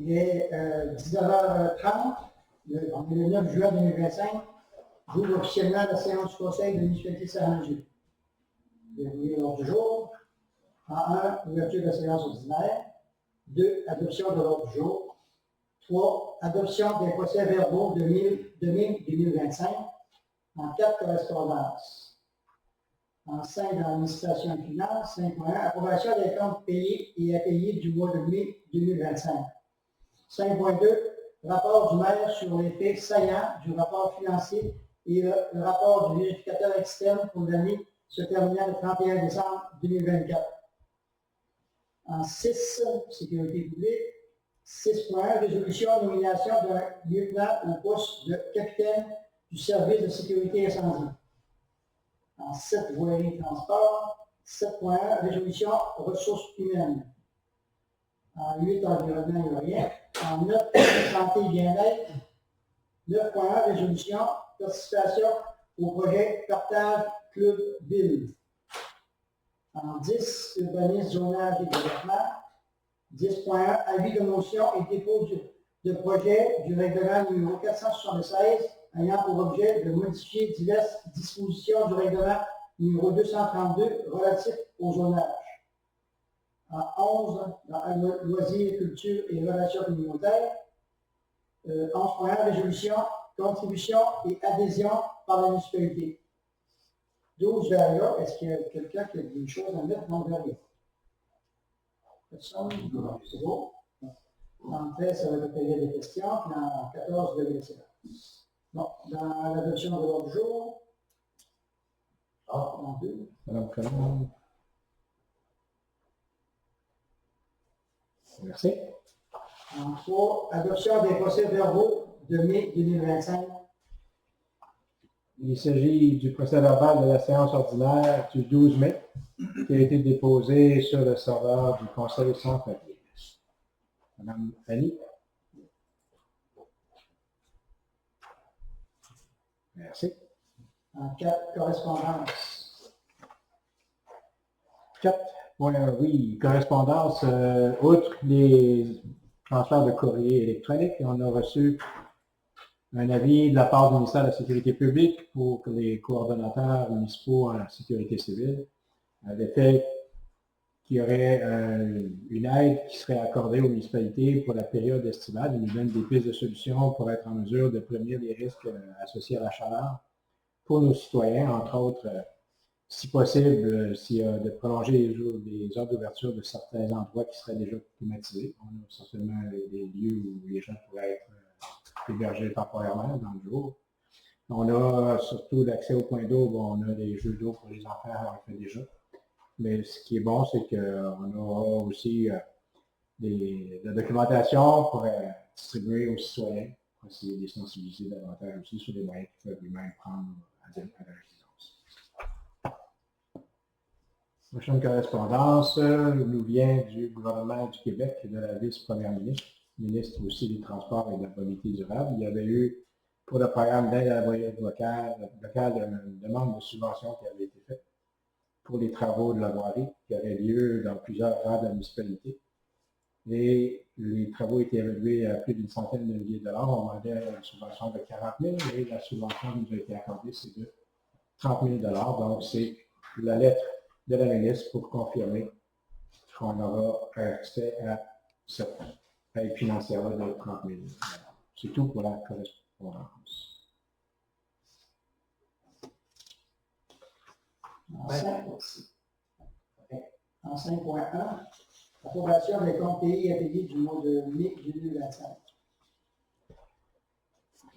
Il est 19h30, on est le 9 juin 2025. J'ouvre officiellement la séance du Conseil de la municipalité de Saint-Roger. Je vais vous lire l'ordre du jour. En 1, ouverture de la séance ordinaire. 2, adoption de l'ordre du jour. 3, adoption des procès-verbaux de mai 2025. En 4, correspondance. En 5, dans l'administration et finances. 5.1, approbation des comptes payés et impayés du mois de mai 2025. 5.2, rapport du maire sur les faits saillants du rapport financier et le rapport du vérificateur externe pour l'année se terminant le 31 décembre 2024. En 6, sécurité publique. 6.1, résolution nomination d'un lieutenant au poste de capitaine du service de sécurité incendie. En 7, voirie et transport. 7.1, résolution ressources humaines. En 8, environnement et rien. En 9, santé et bien-être. 9.1, résolution, participation au projet Partage Club Ville. En 10, urbanisme, zonage et développement. 10.1, avis de motion et dépôt de projet du règlement numéro 476 ayant pour objet de modifier diverses dispositions du règlement numéro 232 relatif au zonage. En 11, dans loisirs, culture et relations communautaires. 11.1, résolution, contribution et adhésion par la municipalité. 12, Varia. Est-ce qu'il y a quelqu'un qui a une chose à mettre dans Varia? Personne? C'est beau. En 13, ça va être période des questions. Puis en 14, de l'essai. Bon, dans l'adoption de l'ordre du jour. En 2. Madame Conan. Merci. En 3, adoption des procès-verbaux de mai 2025. Il s'agit du procès-verbal de la séance ordinaire du 12 mai qui a été déposé sur le serveur du Conseil sans papier. Madame Annie. Merci. En 4, correspondance. 4. Oui, correspondance. Outre les transferts de courrier électronique, on a reçu un avis de la part du ministère de la Sécurité publique pour les coordonnateurs municipaux en sécurité civile, à l'effet qu'il y aurait une aide qui serait accordée aux municipalités pour la période estivale. Ils nous donnent des pistes de solutions pour être en mesure de prévenir les risques associés à la chaleur pour nos citoyens, entre autres, si possible, de prolonger les heures d'ouverture de certains endroits qui seraient déjà climatisés. On a certainement des lieux où les gens pourraient être hébergés temporairement dans le jour. On a surtout l'accès au point d'eau. Bon, on a des jeux d'eau pour les enfants, on le fait déjà. Mais ce qui est bon, c'est qu'on aura aussi de la documentation pour distribuer aux citoyens, pour essayer de les sensibiliser davantage aussi sur les moyens qu'ils peuvent eux-mêmes prendre à la résidence. Prochaine correspondance nous vient du gouvernement du Québec et de la vice-première ministre, ministre aussi des Transports et de la Mobilité durable. Il y avait eu, pour le programme d'aide à la voyage locale, une demande de subvention qui avait été faite pour les travaux de la voirie qui auraient lieu dans plusieurs rangs de la municipalité. Et les travaux étaient évalués à plus d'une centaine de milliers de dollars. On demandait une subvention de 40 000 et la subvention qui nous a été accordée, c'est de 30 000 dollars. Donc, c'est la lettre de la ministre pour confirmer qu'on aura accès à cette aide financière-là de 30 000 dollars. C'est tout pour la correspondance. En 5.1, approbation des comptes payés et impayés du mois de mai 2025.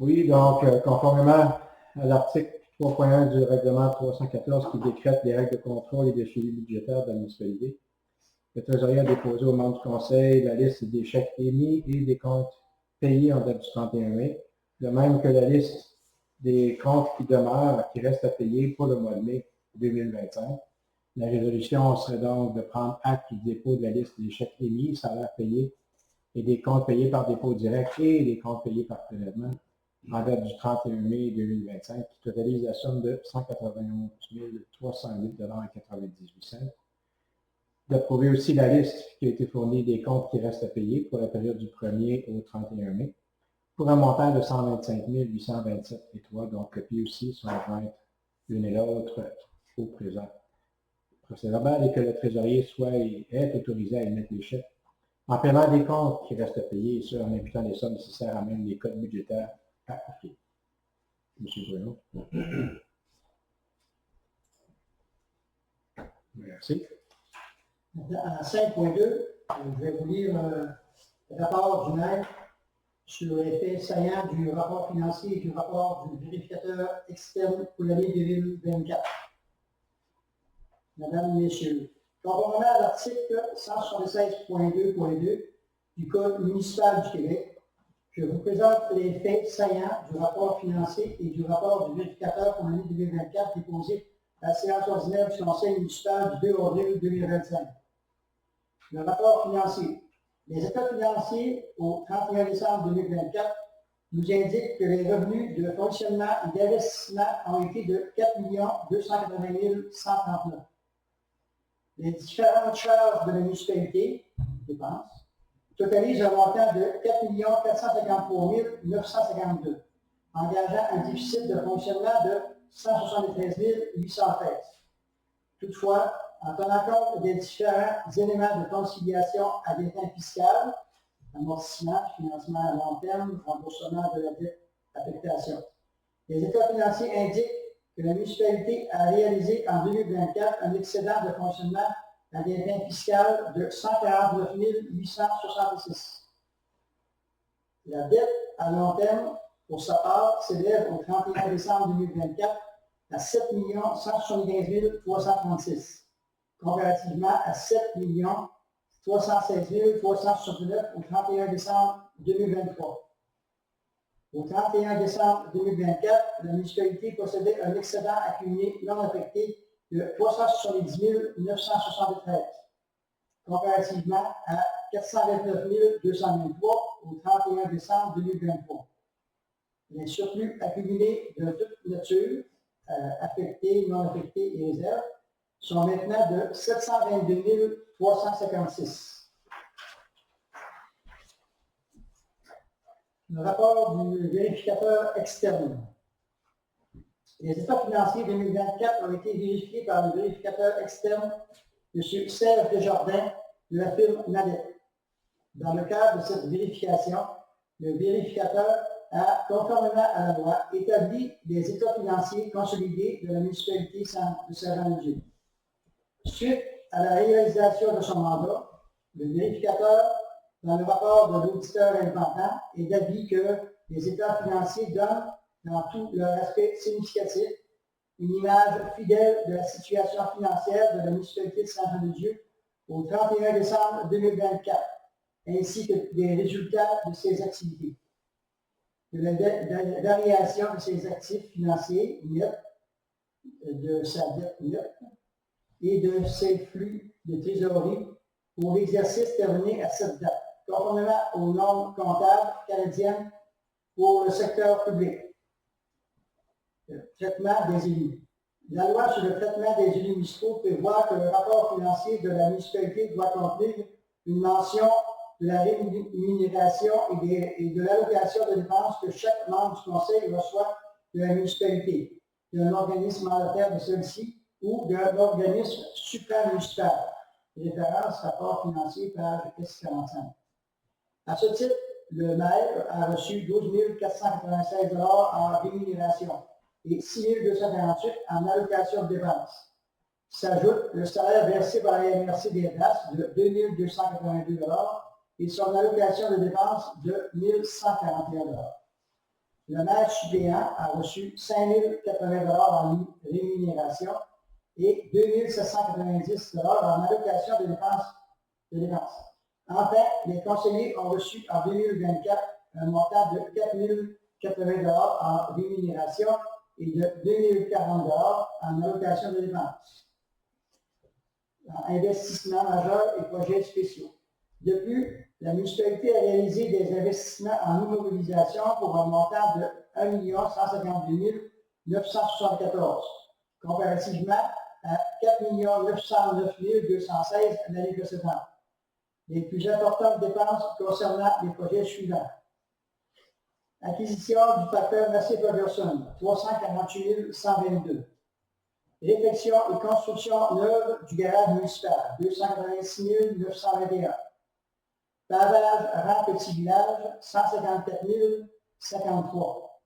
Oui, donc, conformément à l'article 3.1 du règlement 314 qui décrète les règles de contrôle et de suivi budgétaire de la municipalité, le trésorier a déposé aux membres du conseil la liste des chèques émis et des comptes payés en date du 31 mai, de même que la liste des comptes qui demeurent, qui restent à payer pour le mois de mai 2025. La résolution serait donc de prendre acte du dépôt de la liste des chèques émis, salaires payés et des comptes payés par dépôt direct et des comptes payés par prélèvement en date du 31 mai 2025, qui totalise la somme de 191 308,98 $. d'approuver aussi la liste qui a été fournie des comptes qui restent à payer pour la période du 1er au 31 mai, pour un montant de 125 827,3. Donc, copies aussi sont jointes l'une et l'autre au présent procès-verbal et que le trésorier soit et est autorisé à émettre des chèques en paiement des comptes qui restent à payer, et ce, en imputant les sommes nécessaires à même les codes budgétaires appropriés. Monsieur Bruno. Merci. À 5.2, je vais vous lire le rapport du maire sur les faits saillants du rapport financier et du rapport du vérificateur externe pour l'année 2024. Mesdames, Messieurs, conformément à l'article 176.2.2 du Code municipal du Québec, je vous présente les faits saillants du rapport financier et du rapport du vérificateur pour l'année 2024 déposé à la séance ordinaire du Conseil municipal du 2 avril 2025. Le rapport financier. Les états financiers au 31 décembre 2024 nous indiquent que les revenus de fonctionnement et d'investissement ont été de 4 280 139. Les différentes charges de la municipalité, dépenses, totalisent un montant de 4 453 952, engageant un déficit de fonctionnement de 173 813. Toutefois, en tenant compte des différents éléments de conciliation à des fins fiscales, amortissement, financement à long terme, remboursement de la dette, affectation, les états financiers indiquent que la municipalité a réalisé en 2024 un excédent de fonctionnement à des fins fiscales de 149 866. La dette à long terme, pour sa part, s'élève au 31 décembre 2024 à 7 175 336, comparativement à 7 316 369 au 31 décembre 2023. Au 31 décembre 2024, la municipalité possédait un excédent accumulé non affecté de 370 973, comparativement à 429 223 au 31 décembre 2023. Les surplus accumulés de toute nature, affectés, non affectés et réserves, sont maintenant de 722 356. Le rapport du vérificateur externe. Les états financiers 2024 ont été vérifiés par le vérificateur externe, M. Serge Desjardins, de la firme Nadet. Dans le cadre de cette vérification, le vérificateur a, conformément à la loi, établi les états financiers consolidés de la municipalité de Saint-Jean-de-Dieu. Suite à la réalisation de son mandat, le vérificateur, dans le rapport de l'auditeur indépendant, est d'avis que les états financiers donnent, dans tout leur aspect significatif, une image fidèle de la situation financière de la municipalité de Saint-Jean-de-Dieu au 31 décembre 2024, ainsi que des résultats de ses activités, de la variation de ses actifs financiers nets, de sa dette nette et de ses flux de trésorerie pour l'exercice terminé à cette date, conformément aux normes comptables canadiennes pour le secteur public. Le traitement des élus. La loi sur le traitement des élus municipaux prévoit que le rapport financier de la municipalité doit contenir une mention de la rémunération et de l'allocation de dépenses que chaque membre du conseil reçoit de la municipalité, d'un organisme mandataire de celui-ci ou d'un organisme supramunicipal. Référence rapport financier, page S45. À ce titre, le maire a reçu 12 496 $ en rémunération et 6 248 en allocation de dépenses. S'ajoute le salaire versé par la MRC des places de 2 282 $ et son allocation de dépenses de 1 141 $. Le maire suppléant a reçu 5 080 $ en rémunération et 2 790 $ en allocation de dépenses. Enfin, les conseillers ont reçu en 2024 un montant de 4 080 $ en rémunération et de 2 040 $ en allocation de dépenses. Investissements majeurs et projets spéciaux. De plus, la municipalité a réalisé des investissements en immobilisation pour un montant de 1 152 974, comparativement à 4 909 216 l'année précédente. Les plus importantes dépenses concernant les projets suivants. Acquisition du facteur Massey Ferguson, 348 122. Réfection et construction neuve du garage municipal, 286 921. Pavage rang Petit Village, 154 053.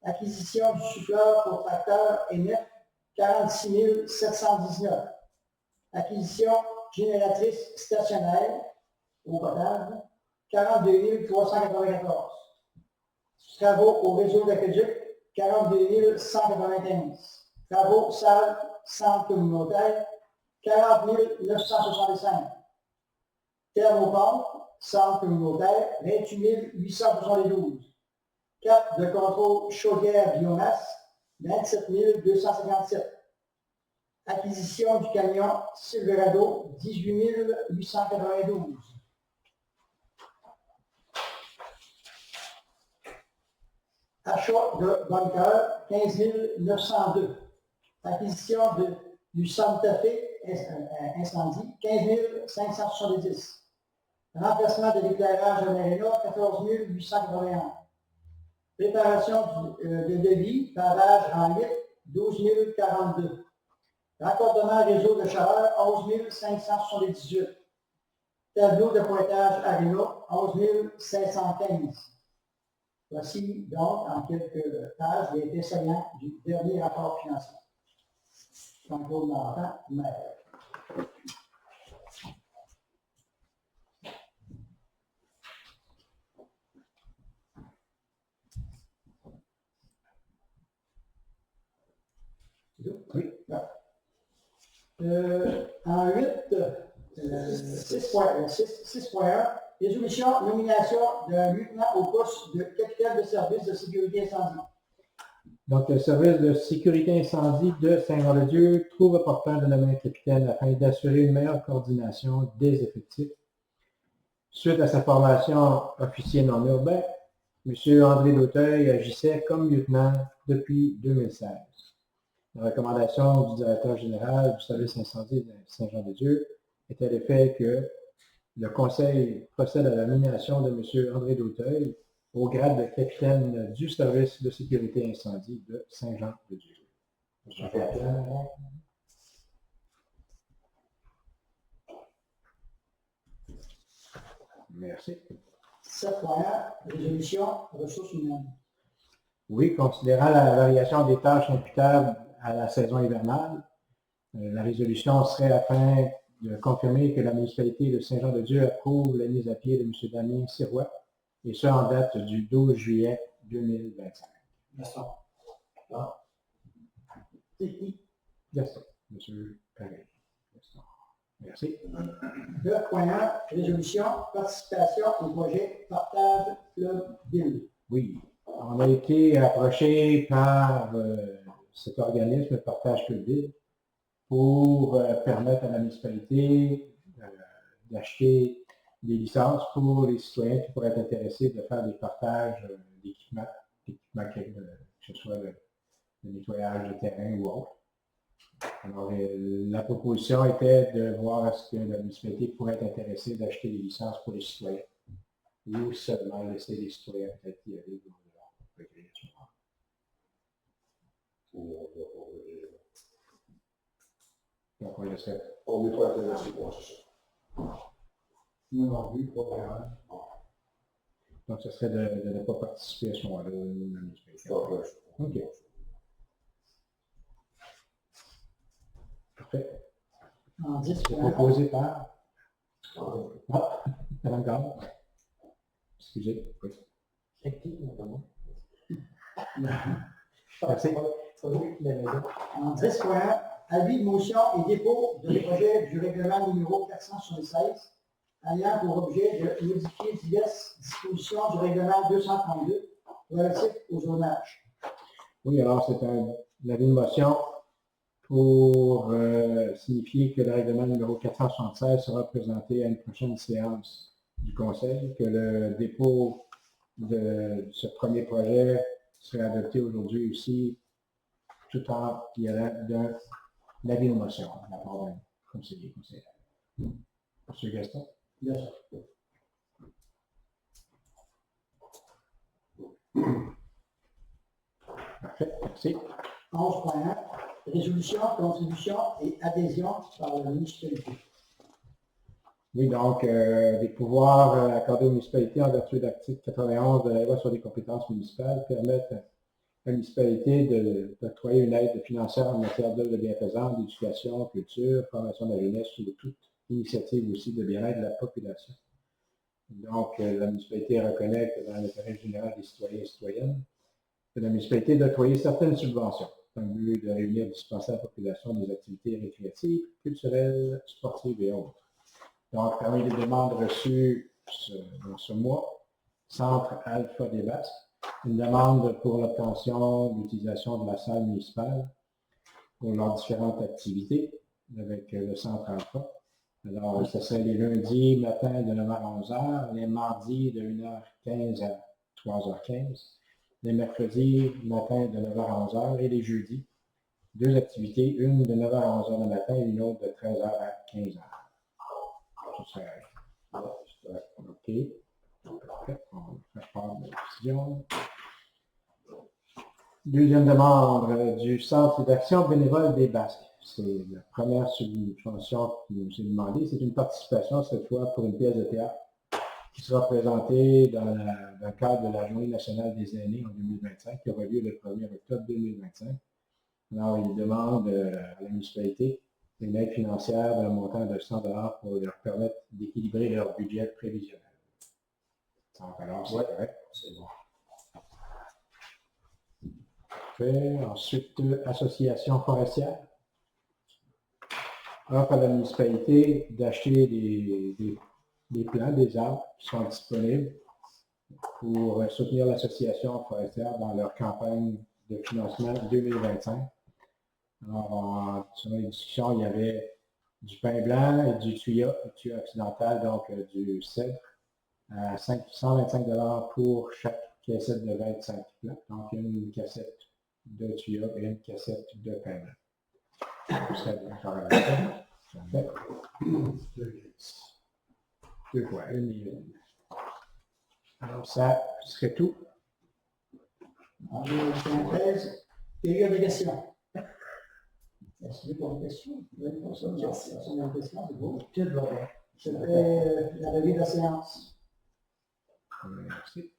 Acquisition du souffleur pour tracteur NF, 46 719. Acquisition génératrice stationnaire au potable, 42 394. Travaux au réseau d'aqueduc, 42 195. Travaux salle, centre communautaire, 40 965. Thermopompe, centre communautaire, 28 872. Carte de contrôle chaudière biomasse, 27 257. Acquisition du camion Silverado, 18 892. Achat de bunker, 15 902. Acquisition du Santa Fe incendie, 15 570. Remplacement de l'éclairage de l'aréna, 14 881. Préparation de devis, pavage en 8, 12 042. Raccordement réseau de chaleur, 11 578. Tableau de pointage aréna, 11 515. Voici donc en quelques pages les détaillants du dernier rapport financier. Jean-Claude Martin, maire. Oui. En 8, 6.1, résolution, nomination d'un lieutenant au poste de capitaine de service de sécurité incendie. Donc, le service de sécurité incendie de Saint-Jean-de-Dieu trouve opportun de nommer un capitaine afin d'assurer une meilleure coordination des effectifs. Suite à sa formation officier non urbain, M. André Dauteuil agissait comme lieutenant depuis 2016. La recommandation du directeur général du service incendie de Saint-Jean-de-Dieu était le fait que le Conseil procède à la nomination de M. André Dauteuil au grade de capitaine du service de sécurité incendie de Saint-Jean-de-Dieu. Merci. 7.1, résolution, ressources humaines. Oui, considérant la variation des tâches imputables à la saison hivernale, la résolution serait afin de confirmer que la municipalité de Saint-Jean-de-Dieu approuve la mise à pied de M. Damien Sirois, et ce en date du 12 juillet 2025. Gaston. Gaston, M. Paris. Gaston. Merci. 9.1, résolution, participation au projet Partage Club Ville. Oui, on a été approché par cet organisme Partage Club Ville pour permettre à la municipalité d'acheter des licences pour les citoyens qui pourraient être intéressés de faire des partages d'équipements, que ce soit le nettoyage de terrain ou autre. Alors, la proposition était de voir est-ce que la municipalité pourrait être intéressée d'acheter des licences pour les citoyens ou seulement laisser les citoyens peut-être y aller dans leur récréation. Donc, on laisserait. On n'est pas intéressé pour ça. Non plus, pas vraiment. Donc, ce serait de ne pas participer à ce moment-là. OK. Parfait. En 10. C'est proposé par. Ah, Madame Gard. Excusez. Oui. Merci. En 10.1, avis de motion et dépôt de projet du règlement numéro 476 ayant pour objet de modifier diverses dispositions du règlement 232 relatif au zonage. Oui, alors c'est un avis de motion pour signifier que le règlement numéro 476 sera présenté à une prochaine séance du Conseil, que le dépôt de ce premier projet serait adopté aujourd'hui aussi, tout en y allant d'un l'avis de motion de la part d'un conseiller conseillère. Monsieur Gaston? Bien sûr. Parfait, merci. 11.1, résolution, contribution et adhésion par la municipalité. Oui, donc, des pouvoirs accordés aux municipalités en vertu de l'article 91 de la loi sur les compétences municipales permettent à la municipalité d'octroyer une aide financière en matière d'œuvres de bienfaisance, d'éducation, culture, formation de la jeunesse ou de toute initiative aussi de bien-être de la population. Donc, la municipalité reconnaît que dans l'intérêt général des citoyens et citoyennes, que la municipalité d'octroyer certaines subventions dans le but de réunir et dispenser à la population des activités récréatives, culturelles, sportives et autres. Donc, parmi les demandes reçues dans ce mois, Centre Alpha des Basques, une demande pour l'obtention de l'utilisation de la salle municipale pour leurs différentes activités avec le Centre Alpha. Alors, ce serait les lundis matin de 9h à 11h, les mardis de 1h15 à 3h15, les mercredis matin de 9h à 11h et les jeudis, deux activités, une de 9h à 11h le matin et une autre de 13h à 15h. Ce serait OK. Parfait. On va faire part de la décision. Deuxième demande du Centre d'action bénévole des Basques. C'est la première subvention qui nous est demandée. C'est une participation, cette fois, pour une pièce de théâtre qui sera présentée dans le cadre de la Journée nationale des aînés en 2025, qui aura lieu le 1er octobre 2025. Alors, il demande à la municipalité une aide financière d'un montant de 100 $ pour leur permettre d'équilibrer leur budget prévisionnel. Donc, alors, c'est correct. C'est bon. Parfait. Ensuite, association forestière. Offre à la municipalité d'acheter des plants, des arbres qui sont disponibles pour soutenir l'association forestière dans leur campagne de financement 2025. Alors, sur les discussions, il y avait du pin blanc et du tuya occidental, donc du cèdre, à 125 $ pour chaque cassette de 25 plants. Donc, une cassette de tuya et une cassette de pain blanc. Deux fois, une et une. Alors, ça serait tout. En 2013, période de questions. Est-ce que vous avez des questions? Vous avez des questions? C'est beau. C'était la revue de la séance. Merci.